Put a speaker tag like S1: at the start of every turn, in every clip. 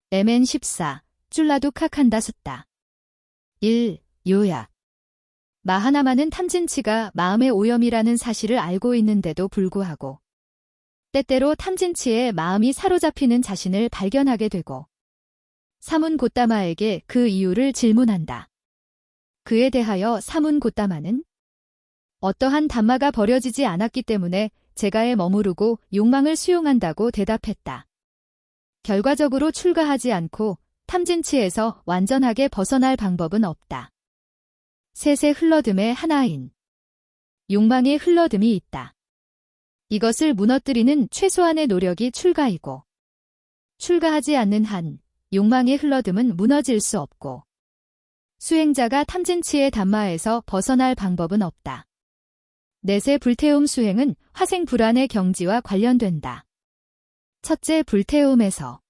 S1: MN14, 쫄라두카칸다 숫다. 1. 요약. 마하나마는 탐진치가 마음의 오염이라는 사실을 알고 있는데도 불구하고 때때로 탐진치에 마음이 사로잡히는 자신을 발견하게 되고 사문 고따마에게 그 이유를 질문한다. 그에 대하여 사문 고따마는 어떠한 담마가 버려지지 않았기 때문에 재가에 머무르고 욕망을 수용한다고 대답했다. 결과적으로 출가하지 않고 탐진치에서 완전하게 벗어날 방법은 없다. 셋의 흘러듦의 하나인 욕망의 흘러듦이 있다. 이것을 무너뜨리는 최소한의 노력이 출가이고 출가하지 않는 한 욕망의 흘러듦은 무너질 수 없고 수행자가 탐진치의 담마에서 벗어날 방법은 없다. 넷의 불태움 수행은 화생 불안의 경지와 관련된다. 첫째, 불태움에서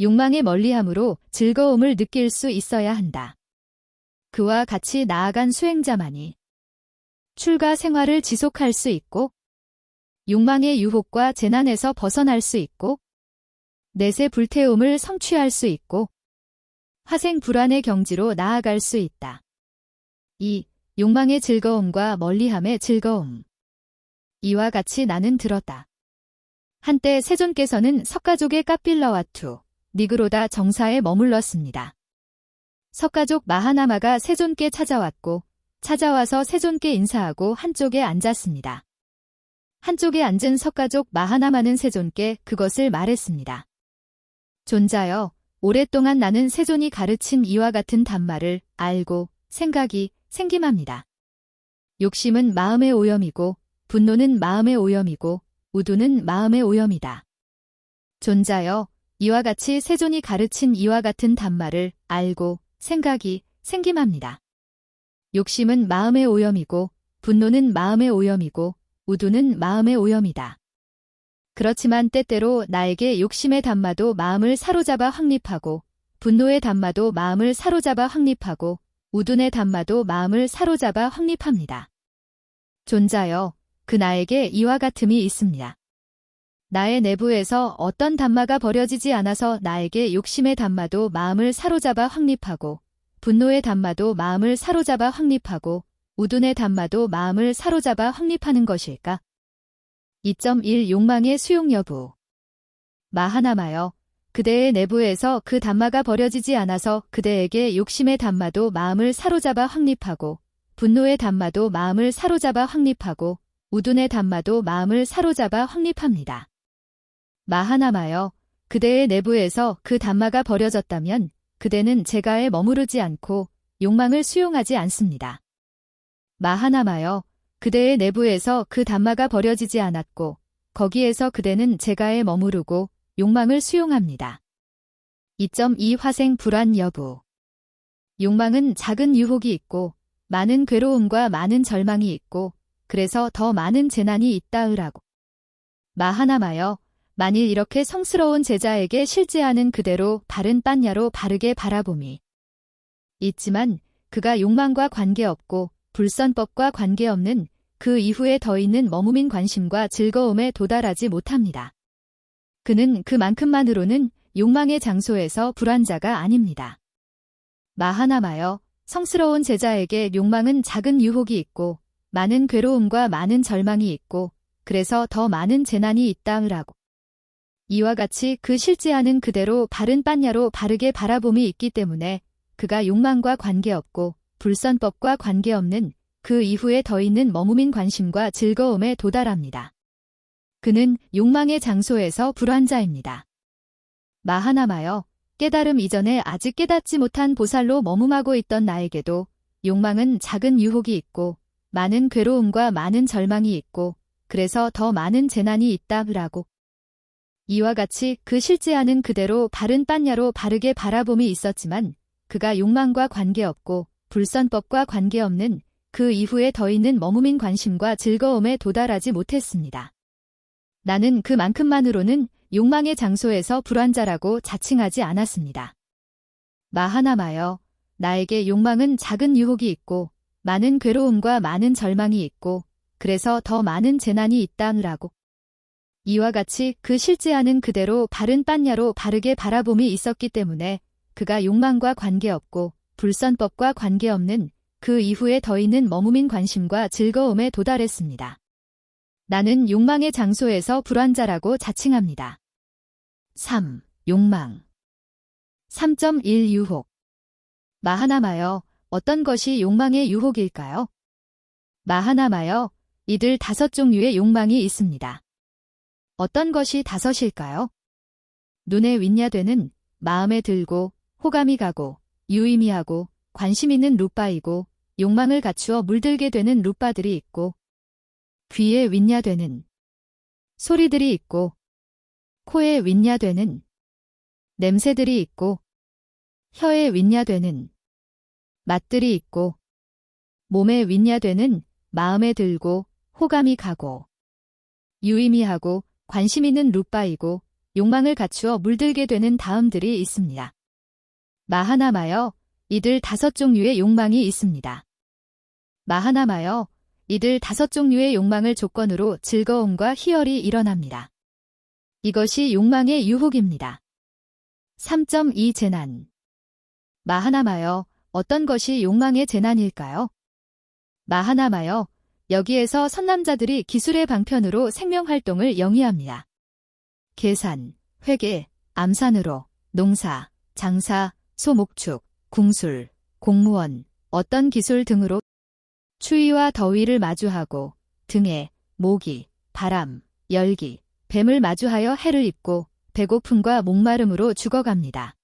S1: 욕망의 멀리함으로 즐거움을 느낄 수 있어야 한다. 그와 같이 나아간 수행자만이 출가 생활을 지속할 수 있고 욕망의 유혹과 재난에서 벗어날 수 있고 넷의 불태움을 성취할 수 있고 화생 불안의 경지로 나아갈 수 있다. 2. 욕망의 즐거움과 멀리함의 즐거움. 이와 같이 나는 들었다. 한때 세존께서는 석가족의 까빌라와투, 니그로다 정사에 머물렀습니다. 석가족 마하나마가 세존께 찾아왔고 찾아와서 세존께 인사하고 한쪽에 앉았습니다. 한쪽에 앉은 석가족 마하나마는 세존께 그것을 말했습니다. 존자여, 오랫동안 나는 세존이 가르친 이와 같은 담마를 알고 생각이 생김합니다. 욕심은 마음의 오염이고 분노는 마음의 오염이고 우두는 마음의 오염이다. 존자여, 이와 같이 세존이 가르친 이와 같은 담마를 알고 생각이 생김합니다. 욕심은 마음의 오염이고 분노는 마음의 오염이고 우두는 마음의 오염이다. 그렇지만 때때로 나에게 욕심의 담마도 마음을 사로잡아 확립하고 분노의 담마도 마음을 사로잡아 확립하고 우둔의 담마도 마음을 사로잡아 확립합니다. 존자여, 그 나에게 이와 같음이 있습니다. 나의 내부에서 어떤 담마가 버려지지 않아서 나에게 욕심의 담마도 마음을 사로잡아 확립하고 분노의 담마도 마음을 사로잡아 확립하고 우둔의 담마도 마음을 사로잡아 확립하는 것일까? 2.1 욕망의 수용 여부. 마하나마여, 그대의 내부에서 그 담마가 버려지지 않아서 그대에게 욕심의 담마도 마음을 사로잡아 확립하고 분노의 담마도 마음을 사로잡아 확립하고 우둔의 담마도 마음을 사로잡아 확립합니다. 마하나마여, 그대의 내부에서 그 담마가 버려졌다면 그대는 재가에 머무르지 않고 욕망을 수용하지 않습니다. 마하나마여, 그대의 내부에서 그 담마가 버려지지 않았고 거기에서 그대는 재가에 머무르고 욕망을 수용합니다. 2.2 화생 불안 여부. 욕망은 작은 유혹이 있고 많은 괴로움과 많은 절망이 있고 그래서 더 많은 재난이 있다으라고. 마하나마여, 만일 이렇게 성스러운 제자에게 실제하는 그대로 바른 빤야로 바르게 바라봄이 있지만 그가 욕망과 관계없고 불선법과 관계없는 그 이후에 더 있는 머무민 관심과 즐거움에 도달하지 못합니다. 그는 그만큼만으로는 욕망의 장소에서 불안자가 아닙니다. 마하나마여, 성스러운 제자에게 욕망은 작은 유혹이 있고 많은 괴로움과 많은 절망이 있고 그래서 더 많은 재난이 있다으라고. 이와 같이 그 실제하는 그대로 바른 빤야로 바르게 바라봄이 있기 때문에 그가 욕망과 관계없고 불선법과 관계없는 그 이후에 더 있는 머무민 관심과 즐거움에 도달합니다. 그는 욕망의 장소에서 불환자입니다. 마하나마여, 깨달음 이전에 아직 깨닫지 못한 보살로 머금하고 있던 나에게도 욕망은 작은 유혹이 있고 많은 괴로움과 많은 절망이 있고 그래서 더 많은 재난이 있다으라고. 이와 같이 그 실제하는 그대로 바른 빤야로 바르게 바라봄이 있었지만 그가 욕망과 관계없고 불선법과 관계없는 그 이후에 더 있는 머무민 관심과 즐거움에 도달하지 못했습니다. 나는 그만큼만으로는 욕망의 장소에서 불환자라고 자칭하지 않았습니다. 마하나마여, 나에게 욕망은 작은 유혹이 있고 많은 괴로움과 많은 절망이 있고 그래서 더 많은 재난이 있다으라고. 이와 같이 그 실제하는 그대로 바른 빤야로 바르게 바라봄이 있었기 때문에 그가 욕망과 관계없고 불선법과 관계없는 그 이후에 더 있는 머무민 관심과 즐거움에 도달했습니다. 나는 욕망의 장소에서 불완자라고 자칭합니다. 3. 욕망 3.1 유혹 마하나마여, 어떤 것이 욕망의 유혹일까요? 마하나마여, 이들 5종류의 욕망이 있습니다. 어떤 것이 5일까요? 눈에 윈야되는, 마음에 들고, 호감이 가고, 유의미하고, 관심 있는 루빠이고, 욕망을 갖추어 물들게 되는 루빠들이 있고, 귀에 윈야되는, 소리들이 있고, 코에 윈야되는, 냄새들이 있고, 혀에 윈야되는, 맛들이 있고, 몸에 윈야되는, 마음에 들고, 호감이 가고, 유의미하고, 관심 있는 루빠이고, 욕망을 갖추어 물들게 되는 다음들이 있습니다. 마하나마여, 이들 5종류의 욕망이 있습니다. 마하나마여, 이들 5종류의 욕망을 조건으로 즐거움과 희열이 일어납니다. 이것이 욕망의 유혹입니다. 3.2 재난 마하나마여, 어떤 것이 욕망의 재난일까요? 마하나마여, 여기에서 선남자들이 기술의 방편으로 생명활동을 영위합니다. 계산, 회계, 암산으로, 농사, 장사, 소목축, 궁술, 공무원, 어떤 기술 등으로 추위와 더위를 마주하고 등에 모기, 바람, 열기, 뱀을 마주하여 해를 입고 배고픔과 목마름으로 죽어갑니다.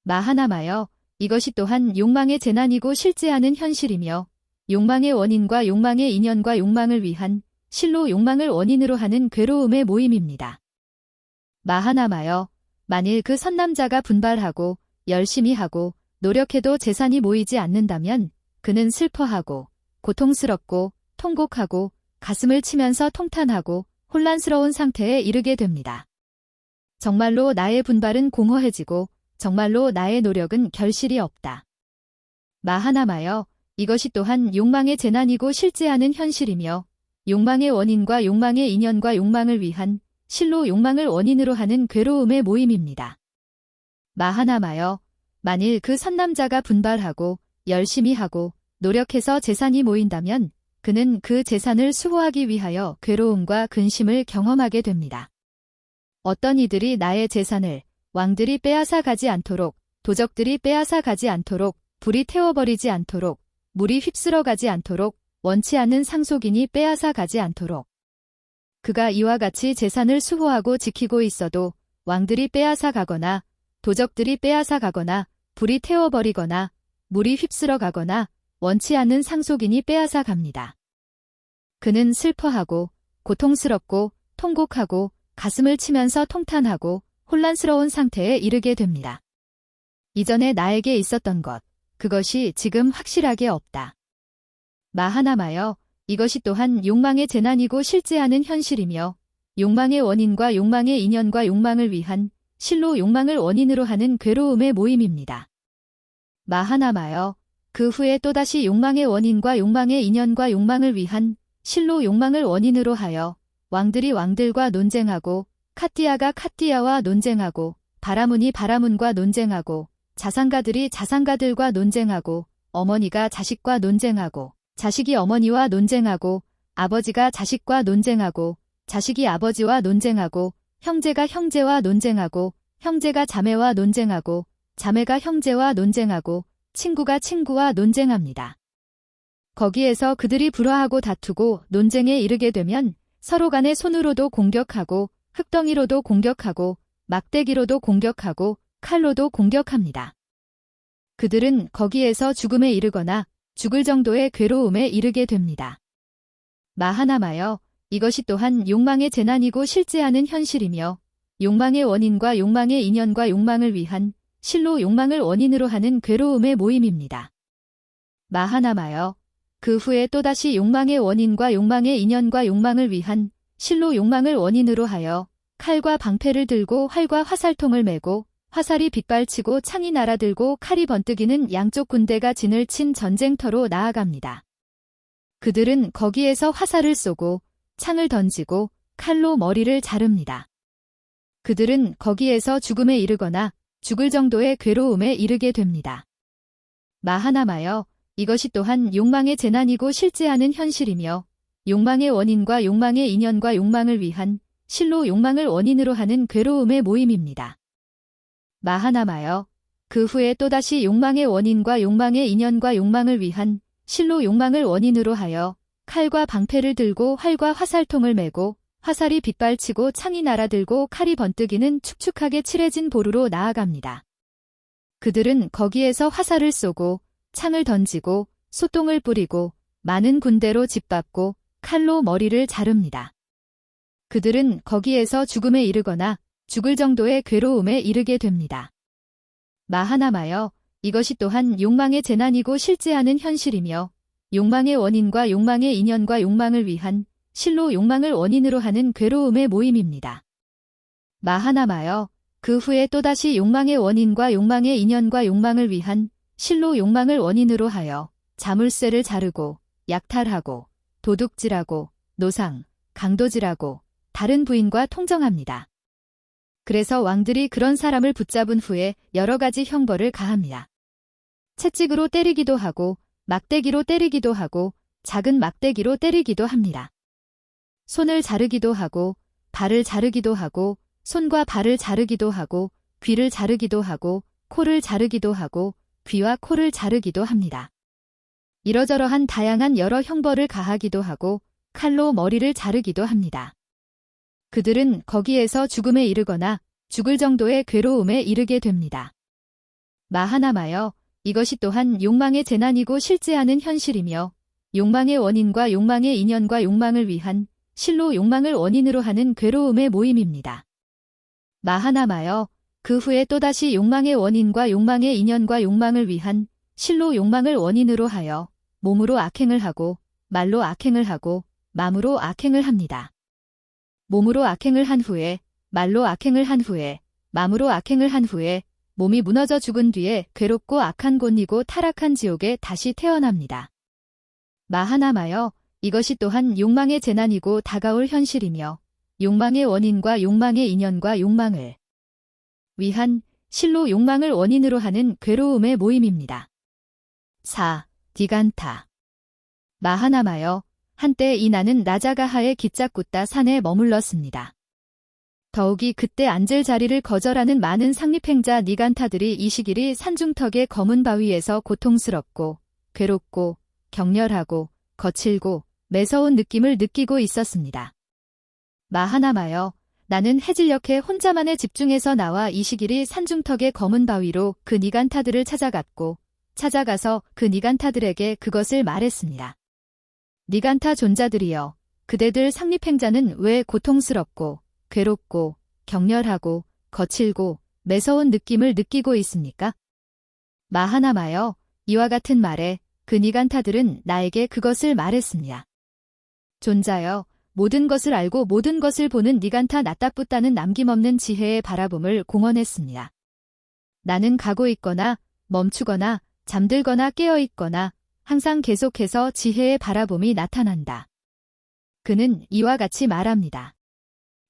S1: 마하나마여, 이것이 또한 욕망의 재난이고 실제하는 현실이며 욕망의 원인과 욕망의 인연과 욕망을 위한 실로 욕망을 원인으로 하는 괴로움의 모임입니다. 마하나마여, 만일 그 선남자가 분발하고 열심히 하고 노력해도 재산이 모이지 않는다면 그는 슬퍼하고 고통스럽고 통곡하고 가슴을 치면서 통탄하고 혼란스러운 상태에 이르게 됩니다. 정말로 나의 분발은 공허해지고 정말로 나의 노력은 결실이 없다. 마하나마여, 이것이 또한 욕망의 재난이고 실제하는 현실이며 욕망의 원인과 욕망의 인연과 욕망을 위한 실로 욕망을 원인으로 하는 괴로움의 모임입니다. 마하나마여, 만일 그 선남자가 분발하고 열심히 하고 노력해서 재산이 모인다면 그는 그 재산을 수호하기 위하여 괴로움과 근심을 경험하게 됩니다. 어떤 이들이 나의 재산을 왕들이 빼앗아 가지 않도록, 도적들이 빼앗아 가지 않도록, 불이 태워버리지 않도록, 물이 휩쓸어 가지 않도록, 원치 않는 상속인이 빼앗아 가지 않도록. 그가 이와 같이 재산을 수호하고 지키고 있어도 왕들이 빼앗아 가거나 도적들이 빼앗아 가거나 불이 태워버리거나 물이 휩쓸어 가거나 원치 않는 상속인이 빼앗아 갑니다. 그는 슬퍼하고 고통스럽고 통곡하고 가슴을 치면서 통탄하고 혼란스러운 상태에 이르게 됩니다. 이전에 나에게 있었던 것, 그것이 지금 확실하게 없다. 마하나마여, 이것이 또한 욕망의 재난이고 실제하는 현실이며 욕망의 원인과 욕망의 인연과 욕망을 위한 실로 욕망을 원인으로 하는 괴로움의 모임입니다. 마하나마여, 그 후에 또다시 욕망의 원인과 욕망의 인연과 욕망을 위한 실로 욕망을 원인으로 하여 왕들이 왕들과 논쟁하고 카띠아가 카띠아와 논쟁하고 바라문이 바라문과 논쟁하고 자상가들이 자상가들과 논쟁하고 어머니가 자식과 논쟁하고 자식이 어머니와 논쟁하고 아버지가 자식과 논쟁하고 자식이 아버지와 논쟁하고 형제가 형제와 논쟁하고 형제가 자매와 논쟁하고 자매가 형제와 논쟁하고 친구가 친구와 논쟁합니다. 거기에서 그들이 불화하고 다투고 논쟁에 이르게 되면 서로 간에 손으로도 공격하고 흙덩이로도 공격하고 막대기로도 공격하고 칼로도 공격합니다. 그들은 거기에서 죽음에 이르거나 죽을 정도의 괴로움에 이르게 됩니다. 마하나마여, 이것이 또한 욕망의 재난이고 실제하는 현실이며 욕망의 원인과 욕망의 인연과 욕망을 위한 실로 욕망을 원인으로 하는 괴로움의 모임입니다. 마하나마여, 그 후에 또다시 욕망의 원인과 욕망의 인연과 욕망을 위한 실로 욕망을 원인으로 하여 칼과 방패를 들고 활과 화살통을 메고 화살이 빗발치고 창이 날아들고 칼이 번뜩이는 양쪽 군대가 진을 친 전쟁터로 나아갑니다. 그들은 거기에서 화살을 쏘고 창을 던지고 칼로 머리를 자릅니다. 그들은 거기에서 죽음에 이르거나 죽을 정도의 괴로움에 이르게 됩니다. 마하나마여, 이것이 또한 욕망의 재난이고 실제하는 현실이며 욕망의 원인과 욕망의 인연과 욕망을 위한 실로 욕망을 원인으로 하는 괴로움의 모임입니다. 마하나마여, 그 후에 또다시 욕망의 원인과 욕망의 인연과 욕망을 위한 실로 욕망을 원인으로 하여 칼과 방패를 들고 활과 화살통을 메고 화살이 빗발치고 창이 날아들고 칼이 번뜩이는 축축하게 칠해진 보루로 나아갑니다. 그들은 거기에서 화살을 쏘고 창을 던지고 소똥을 뿌리고 많은 군대로 짓밟고 칼로 머리를 자릅니다. 그들은 거기에서 죽음에 이르거나 죽을 정도의 괴로움에 이르게 됩니다. 마하나마여, 이것이 또한 욕망의 재난이고 실제하는 현실이며 욕망의 원인과 욕망의 인연과 욕망을 위한 실로 욕망을 원인으로 하는 괴로움의 모임입니다. 마하나마여, 그 후에 또다시 욕망의 원인과 욕망의 인연과 욕망을 위한 실로 욕망을 원인으로 하여 자물쇠를 자르고 약탈하고 도둑질하고 노상, 강도질하고 다른 부인과 통정합니다. 그래서 왕들이 그런 사람을 붙잡은 후에 여러 가지 형벌을 가합니다. 채찍으로 때리기도 하고 막대기로 때리기도 하고 작은 막대기로 때리기도 합니다. 손을 자르기도 하고 발을 자르기도 하고 손과 발을 자르기도 하고 귀를 자르기도 하고 코를 자르기도 하고 귀와 코를 자르기도 합니다. 이러저러한 다양한 여러 형벌을 가하기도 하고 칼로 머리를 자르기도 합니다. 그들은 거기에서 죽음에 이르거나 죽을 정도의 괴로움에 이르게 됩니다. 마하나마여, 이것이 또한 욕망의 재난이고 실제하는 현실이며 욕망의 원인과 욕망의 인연과 욕망을 위한 실로 욕망을 원인으로 하는 괴로움의 모임입니다. 마하나마여, 그 후에 또다시 욕망의 원인과 욕망의 인연과 욕망을 위한 실로 욕망을 원인으로 하여 몸으로 악행을 하고 말로 악행을 하고 마음으로 악행을 합니다. 몸으로 악행을 한 후에 말로 악행을 한 후에 마음으로 악행을 한 후에 몸이 무너져 죽은 뒤에 괴롭고 악한 곤이고 타락한 지옥에 다시 태어납니다. 마하나마여, 이것이 또한 욕망의 재난이고 다가올 현실이며 욕망의 원인과 욕망의 인연과 욕망을 위한 실로 욕망을 원인으로 하는 괴로움의 모임입니다. 4. 디간타. 마하나마여, 한때 이나는 나자가하의 기짜꾸따 산에 머물렀습니다. 더욱이 그때 앉을 자리를 거절하는 많은 상립행자 니간타들이 이시길이 산중턱의 검은 바위에서 고통스럽고 괴롭고 격렬하고 거칠고 매서운 느낌을 느끼고 있었습니다. 마하나마여, 나는 해질녘에 혼자만의 집중에서 나와 이시길이 산중턱의 검은 바위로 그 니간타들을 찾아가서 그 니간타들에게 그것을 말했습니다. 니간타 존자들이여, 그대들 상립행자는 왜 고통스럽고 괴롭고 격렬하고 거칠고 매서운 느낌을 느끼고 있습니까? 마하나마여, 이와 같은 말에 그 니간타들은 나에게 그것을 말했습니다. 존자여, 모든 것을 알고 모든 것을 보는 니간타 나따뿌따는 남김없는 지혜의 바라봄을 공언했습니다. 나는 가고 있거나 멈추거나 잠들거나 깨어있거나 항상 계속해서 지혜의 바라봄이 나타난다. 그는 이와 같이 말합니다.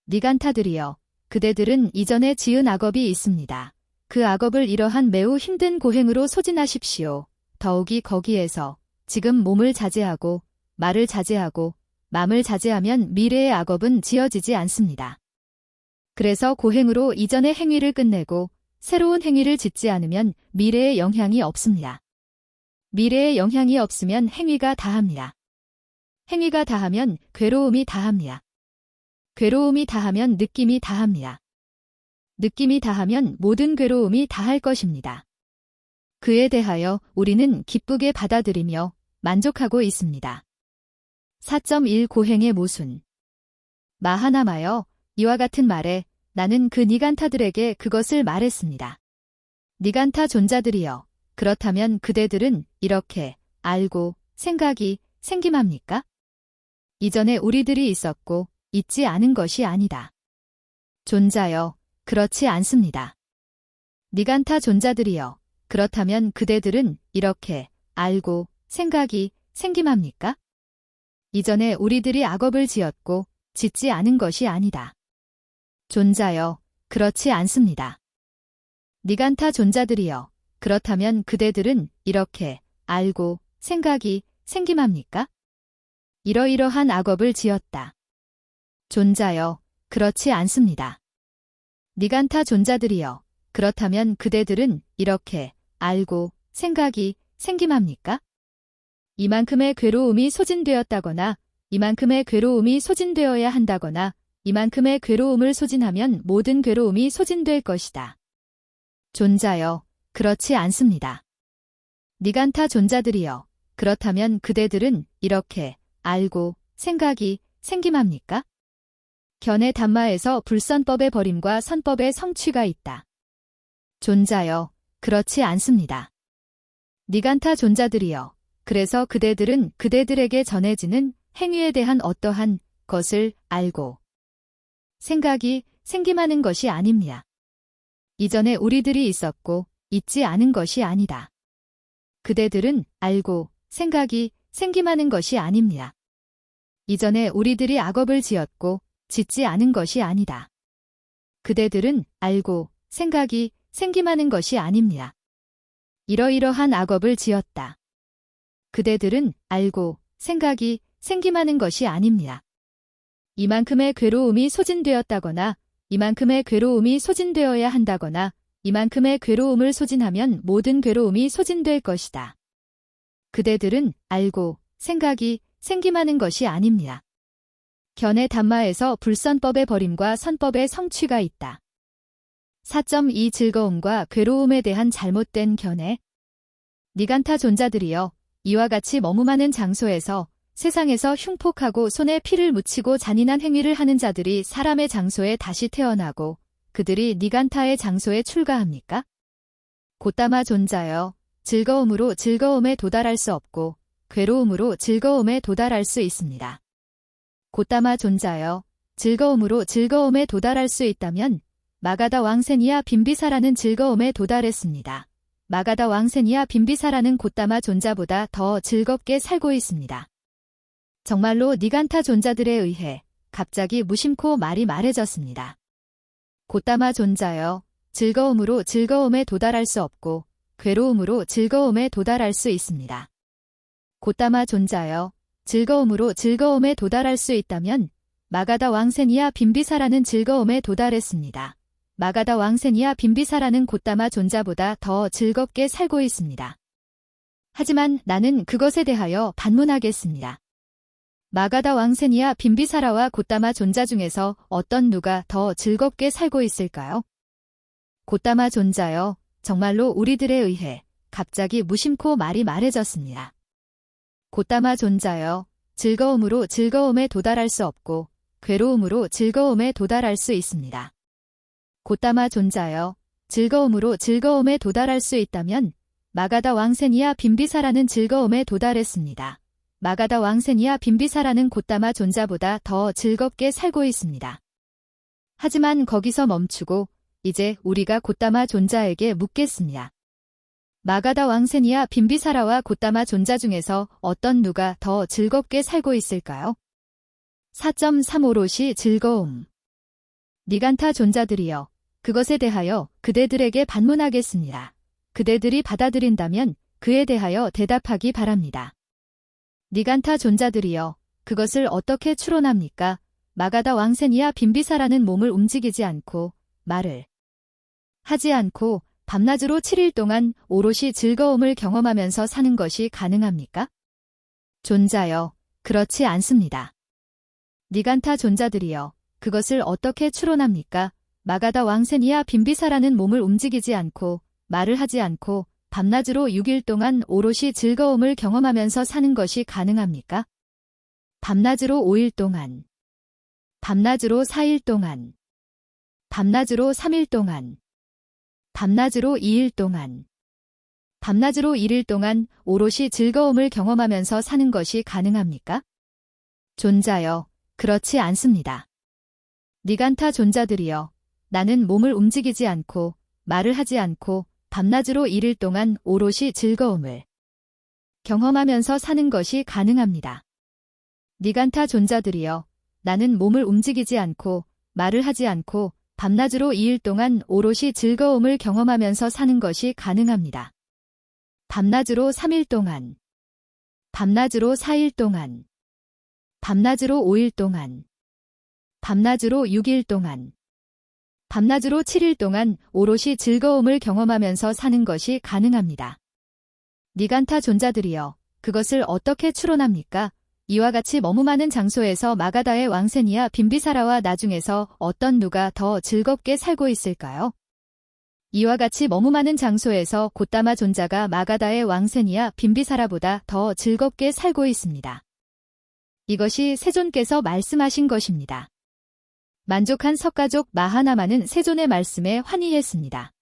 S1: 니간타들이여, 그대들은 이전에 지은 악업이 있습니다. 그 악업을 이러한 매우 힘든 고행으로 소진하십시오. 더욱이 거기에서 지금 몸을 자제하고 말을 자제하고 마음을 자제하면 미래의 악업은 지어지지 않습니다. 그래서 고행으로 이전의 행위를 끝내고 새로운 행위를 짓지 않으면 미래의 영향이 없습니다. 미래의 영향이 없으면 행위가 다합니다. 행위가 다하면 괴로움이 다합니다. 괴로움이 다하면 느낌이 다합니다. 느낌이 다하면 모든 괴로움이 다할 것입니다. 그에 대하여 우리는 기쁘게 받아들이며 만족하고 있습니다. 4.1 고행의 모순. 마하나마여, 이와 같은 말에 나는 그 니간타들에게 그것을 말했습니다. 니간타 존자들이여, 그렇다면 그대들은 이렇게 알고 생각이 생김합니까? 이전에 우리들이 있었고 있지 않은 것이 아니다. 존자여, 그렇지 않습니다. 니간타 존자들이여, 그렇다면 그대들은 이렇게 알고 생각이 생김합니까? 이전에 우리들이 악업을 지었고 짓지 않은 것이 아니다. 존자여, 그렇지 않습니다. 니간타 존자들이여, 그렇다면 그대들은 이렇게 알고 생각이 생김합니까? 이러이러한 악업을 지었다. 존자여, 그렇지 않습니다. 니간타 존자들이여, 그렇다면 그대들은 이렇게 알고 생각이 생김합니까? 이만큼의 괴로움이 소진되었다거나 이만큼의 괴로움이 소진되어야 한다거나 이만큼의 괴로움을 소진하면 모든 괴로움이 소진될 것이다. 존자여, 그렇지 않습니다. 니간타 존자들이여, 그렇다면 그대들은 이렇게 알고 생각이 생김합니까? 견해 담마에서 불선법의 버림과 선법의 성취가 있다. 존자여, 그렇지 않습니다. 니간타 존자들이여, 그래서 그대들은 그대들에게 전해지는 행위에 대한 어떠한 것을 알고 생각이 생김하는 것이 아닙니다. 이전에 우리들이 있었고 있지 않은 것이 아니다. 그대들은 알고 생각이 생김하는 것이 아닙니다. 이전에 우리들이 악업을 지었고 짓지 않은 것이 아니다. 그대들은 알고 생각이 생김하는 것이 아닙니다. 이러이러한 악업을 지었다. 그대들은 알고 생각이 생김하는 것이 아닙니다. 이만큼의 괴로움이 소진되었다거나 이만큼의 괴로움이 소진되어야 한다거나 이만큼의 괴로움을 소진하면 모든 괴로움이 소진될 것이다. 그대들은 알고 생각이 생김하는 것이 아닙니다. 견해 담마에서 불선법의 버림과 선법의 성취가 있다. 4.2 즐거움과 괴로움에 대한 잘못된 견해. 니간타 존자들이여, 이와 같이 머무마는 장소에서 세상에서 흉폭하고 손에 피를 묻히고 잔인한 행위를 하는 자들이 사람의 장소에 다시 태어나고 그들이 니간타의 장소에 출가합니까? 고따마 존자여, 즐거움으로 즐거움에 도달할 수 없고 괴로움으로 즐거움에 도달할 수 있습니다. 고따마 존자여, 즐거움으로 즐거움에 도달할 수 있다면 마가다 왕세니아 빈비사라는 즐거움에 도달했습니다. 마가다 왕세니아 빈비사라는 고따마 존자보다 더 즐겁게 살고 있습니다. 정말로 니간타 존자들에 의해 갑자기 무심코 말이 말해졌습니다. 고따마 존자여, 즐거움으로 즐거움에 도달할 수 없고 괴로움으로 즐거움에 도달할 수 있습니다. 고따마 존자여, 즐거움으로 즐거움에 도달할 수 있다면 마가다 왕세니아 빈비사라는 즐거움에 도달했습니다. 마가다 왕세니아 빈비사라는 고따마 존자보다 더 즐겁게 살고 있습니다. 하지만 나는 그것에 대하여 반문하겠습니다. 마가다 왕세니아 빈비사라와 고따마 존자 중에서 어떤 누가 더 즐겁게 살고 있을까요? 고따마 존자여, 정말로 우리들에 의해 갑자기 무심코 말이 말해졌습니다. 고따마 존자여, 즐거움으로 즐거움에 도달할 수 없고 괴로움으로 즐거움에 도달할 수 있습니다. 고따마 존자여, 즐거움으로 즐거움에 도달할 수 있다면 마가다 왕세니아 빈비사라는 즐거움에 도달했습니다. 마가다 왕세니아 빈비사라는 고따마 존자보다 더 즐겁게 살고 있습니다. 하지만 거기서 멈추고 이제 우리가 고따마 존자에게 묻겠습니다. 마가다 왕세니아 빈비사라와 고따마 존자 중에서 어떤 누가 더 즐겁게 살고 있을까요? 4.3 오롯이 즐거움. 니간타 존자들이여, 그것에 대하여 그대들에게 반문하겠습니다. 그대들이 받아들인다면 그에 대하여 대답하기 바랍니다. 니간타 존자들이여, 그것을 어떻게 추론합니까? 마가다 왕세니아 빈비사라는 몸을 움직이지 않고 말을 하지 않고 밤낮으로 7일 동안 오롯이 즐거움을 경험하면서 사는 것이 가능합니까? 존자여, 그렇지 않습니다. 니간타 존자들이여, 그것을 어떻게 추론합니까? 마가다 왕세니아 빈비사라는 몸을 움직이지 않고 말을 하지 않고 밤낮으로 6일 동안 오롯이 즐거움을 경험하면서 사는 것이 가능합니까? 밤낮으로 5일 동안, 밤낮으로 4일 동안, 밤낮으로 3일 동안, 밤낮으로 2일 동안, 밤낮으로 1일 동안 오롯이 즐거움을 경험하면서 사는 것이 가능합니까? 존자여, 그렇지 않습니다. 니간타 존자들이여, 나는 몸을 움직이지 않고 말을 하지 않고 밤낮으로 1일 동안 오롯이 즐거움을 경험하면서 사는 것이 가능합니다. 니간타 존자들이여, 나는 몸을 움직이지 않고 말을 하지 않고 밤낮으로 2일 동안 오롯이 즐거움을 경험하면서 사는 것이 가능합니다. 밤낮으로 3일 동안, 밤낮으로 4일 동안, 밤낮으로 5일 동안, 밤낮으로 6일 동안, 밤낮으로 7일 동안 오롯이 즐거움을 경험하면서 사는 것이 가능합니다. 니간타 존자들이여, 그것을 어떻게 추론합니까? 이와 같이 너무 많은 장소에서 마가다의 왕세니아 빈비사라와 나중에서 어떤 누가 더 즐겁게 살고 있을까요? 이와 같이 너무 많은 장소에서 곧다마 존자가 마가다의 왕세니아 빈비사라보다 더 즐겁게 살고 있습니다. 이것이 세존께서 말씀하신 것입니다. 만족한 석가족 마하나마는 세존의 말씀에 환희했습니다.